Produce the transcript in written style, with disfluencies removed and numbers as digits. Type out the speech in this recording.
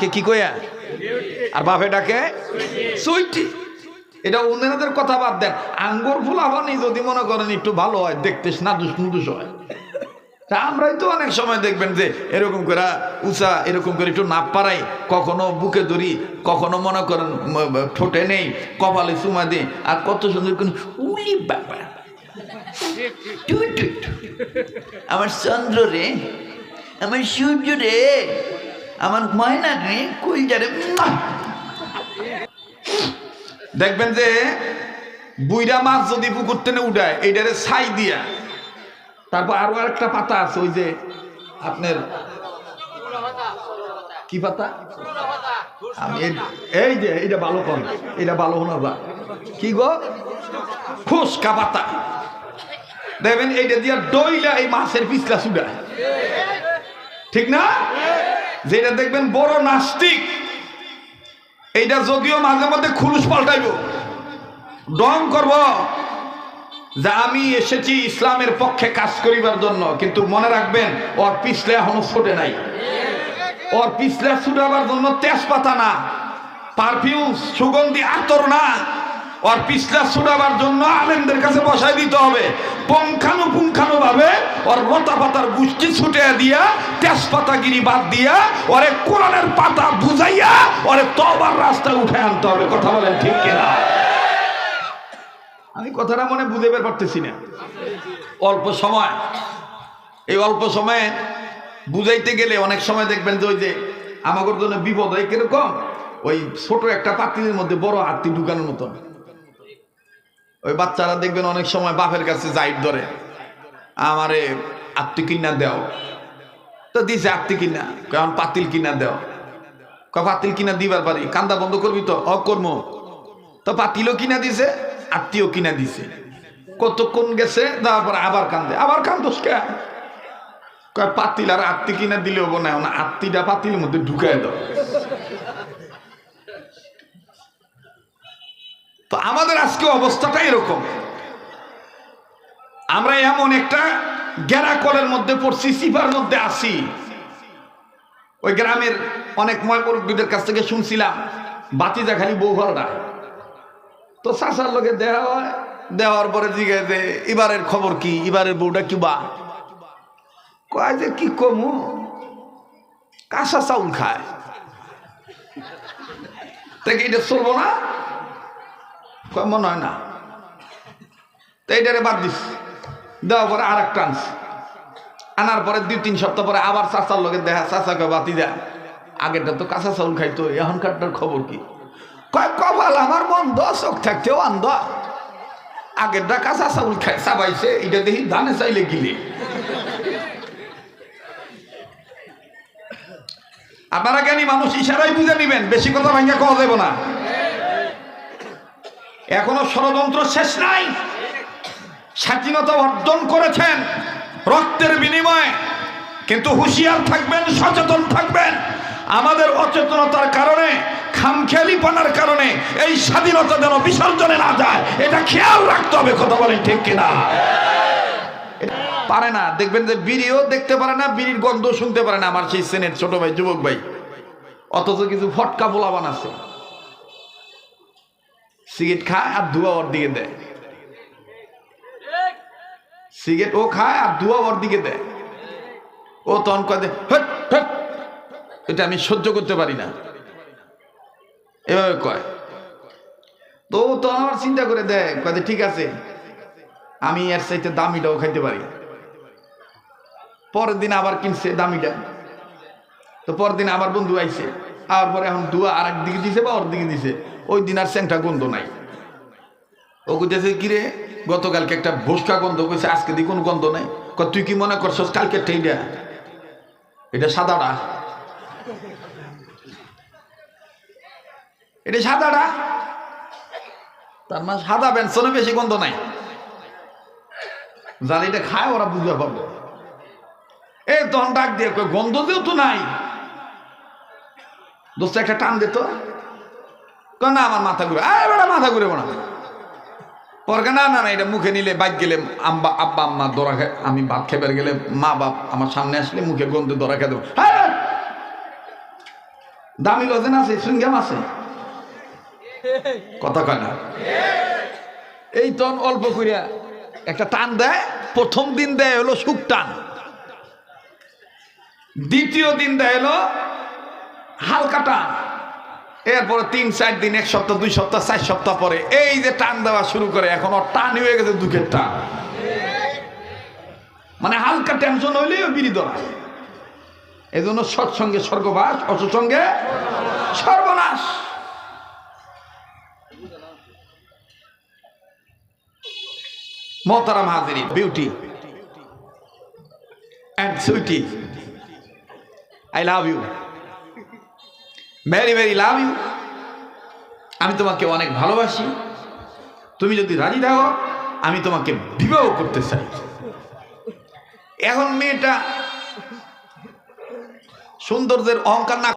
ডাকে কি কইয়া, আর বাপে ডাকে সুইটি। এটা ওনাদের কথা বাদ দেন, আঙ্গুর ফুলাবানি যদি মনে করেন একটু ভালো হয়, দেখতে নাদুস নুদুস হয়। তা আমরাই তো অনেক সময় দেখবেন যে এরকম করে উঁচা এরকম করে একটু নাপ পাড়াই, কখনো বুকে ধরি, কখনো মনে করেন ঠোঁটে নেই, কপালে চুমা দিই, আর কত সুন্দর কোন উলি বাবা আমার চন্দ্র রে, আমার সূর্য রে, আমার ময়না রে, কইজা রে। দেখবেন যে বুইরা মাছ যদি পুকুর টেনে উঠায়, এইটারে ছাই দিয়া, তারপর আরো একটা পাতা আছে, ওই যে আপনার কি পাতা, আমি এই যে এটা ভালো কর, এটা ভালো হলো বা কি গো, খুশকা পাতা। দেখবেন এইটা দিয়া ডইলা এই মাছের পিছলা চুড়া, ঠিক না? যেটা দেখবেন বড় নাস্তিক, এইটা যদিও মাঝে মধ্যে খুলুস পাল্টাইব, ডং করব যে আমি এসেছি ইসলামের পক্ষে কাজ করিবার জন্য, কিন্তু মনে রাখবেন ওর পিছলে এখনো ছোটে নাই। ওর পিছলে ছুটাবার জন্য তেজপাতা না, পারফিউম সুগন্ধি আতর না, ওর পিছলা ছুটাবার জন্য আলেমদের কাছে বসাই দিতে হবে। পুঙ্খানু ভাবে ওর লতা পাতার গুষ্টি ছুটে দিয়া, তেজপাতাগিরি বাদ দিয়া, ওরে কোরআনের পাতা বুঝাইয়া ওরে তওবার রাস্তায় উঠে আনতে হবে। কথা বলেন ঠিক কিনা? আমি কথাটা মনে বুঝে বের পারতেছি না। অল্প সময়, এই অল্প সময়ে বুঝাইতে গেলে অনেক সময় দেখবেন যে ওই যে আমাদের জন্য বিপদ হয় কিরকম, ওই ছোট একটা পাতিলের মধ্যে বড় হাতি ঢুকানোর মতন। ওই বাচ্চারা দেখবেন অনেক সময় বাপের কাছে জাইট ধরে, আমারে আত্মি কিনা দেও, তো দিছে আত্মি কিনা, কারণ পাতিল কিনা দেও, পাতিল কিনা দিবার পারি, কান্দা বন্ধ করবি তো, অকর্ম তো পাতিলও কিনা দিছে, আত্মীয় কিনা দিছে। কতক্ষণ গেছে, তারপর আবার কান্দে, আবার কান্দোস কে, পাতিল আর আত্মি কিনা দিলেও না, আত্মিটা পাতিলের মধ্যে ঢুকায় দাও। তো আমাদের আজকে অবস্থাটা এরকম, আমরা এমন একটা গ্যারাকলের মধ্যে পড়ছি, সিফার মধ্যে আসি। ওই গ্রামের অনেক মুরব্বীদের কাছ থেকে শুনছিলাম, বাতিজা খালি বউ ভালটা, তো চাচার লোকে দেওয়া হয়, দেওয়ার পরে জিজ্ঞাসা যে এবারের খবর কি, এবারের বউটা কি বা, কয় যে কি কমু, কাঁচা চাউল খায়, তাকে এটা চলবো না, মনে হয় না, তো এইটারে বাদ দিস। দেওয়ার পরে আর একটা আনার পরে 2-3 সপ্তাহ পরে আবার চাচার লোকে দেখা, চাচাকে বাতি দেয়, আগেরটা তো কাঁচা চাউল খাইতো, এখনকারটার খবর কি, কয় কপাল আমার মন্দ, চোখ থাকতেও অন্ধ, আগেরটা কাঁচা চাউল খাই চাবাইছে, এটা দেখি ধানে চাইলে গিলে। আপনারা জ্ঞানী মানুষ, ইশারাই বুঝে নিবেন, বেশি কথা ভাঙ্গা কওয়া যাবে না। এখনো ষড়যন্ত্র শেষ নাই। স্বাধীনতা অর্জন করেছেন রক্তের বিনিময়ে, কিন্তু হুঁশিয়ার থাকবেন, সচেতন থাকবেন। আমাদের অচেতনতার কারণে, খামখেয়ালিপনার কারণে এই স্বাধীনতা যেন বিসর্জনে না যায়, এটা খেয়াল রাখতে হবে। কথা বলেন ঠিক কিনা? পারে না, দেখবেন যে বিড়িও দেখতে পারে না, বিড়ির গন্ধ শুনতে পারে না, আমার সেই সেনের ছোট ভাই, যুবক ভাই, অথচ কিছু ফটকা পোলাবান আছে, সিগারেট খায় আর ধোঁয়া ওর দিকে দেয়, সিগারেট ও খায় আর ধোঁয়া ওর দিকে দেয়, ও তখন কয়, এটা আমি সহ্য করতে পারি না, এভাবে কয়। তো ও তখন আমার চিন্তা করে দেয়, কয় ঠিক আছে, আমি এর চাইতে দামিটাও খাইতে পারি। পরের দিন আবার কিনছে দামিটা, তো পরের দিন আবার বন্ধু আইছে, আর পরে এখন ধোঁয়া আর এক দিকে দিছে বা ওর দিকে দিছে, ওই দিন আর স্যাংটা গন্ধ নাই। ও কইতেছে কিরে, গতকালকে একটা ভোসকা গন্ধ কইছে, আজকে দিয়ে কোনো গন্ধ নাই। তুই কি মনে করছস কালকে ঠেইডা, এটা সাদাটা, এটা সাদাটা, তার মানে সাদা বেনসনে বেশি গন্ধ নাই। যারা এটা খায় ওরা বুঝতে পারবো। এই তখন ডাক দিয়ে গন্ধ দিও তো নাই, দোস্ত একটা টান দিত, না আমার মাথা ঘুরে, বেটা মাথা ঘুরে না, পরকে না না না, এটা মুখে নিলে বাইক গেলে আব্বা আম্মা দরা খায়, আমি ভাত খেবার গেলে মা বাপ আমার সামনে আসলে মুখে গন্ধে দরা খেয়ে দেবো। দামি লজেন আছে, সুইংগাম আছে, কথা কয় না। এই তন অল্প করিয়া একটা টান দেয়, প্রথম দিন দেয় হলো সুখ টান, দ্বিতীয় দিন দেয় হলো হালকা টান, এরপরে 3-4 দিন, 1 সপ্তাহ, 2 সপ্তাহ, 4 সপ্তাহ পরে এই যে টান দেওয়া শুরু করে, এখন ওর টান হয়ে গেছে দুঃখের টান। মানে হালকা টেনশন হইলেও বিড়ি ধরা। এই জন্য সৎসঙ্গে স্বর্গবাস, অসৎসঙ্গে সর্বনাশ। মোহতারাম হাজিরিন, beauty and sweetie, I love you, very very love you. আমি তোমাকে অনেক ভালোবাসি, তুমি যদি রাজি থাকো আমি তোমাকে বিবাহ করতে চাই। এখন মেয়েটা সৌন্দর্যের অহংকার না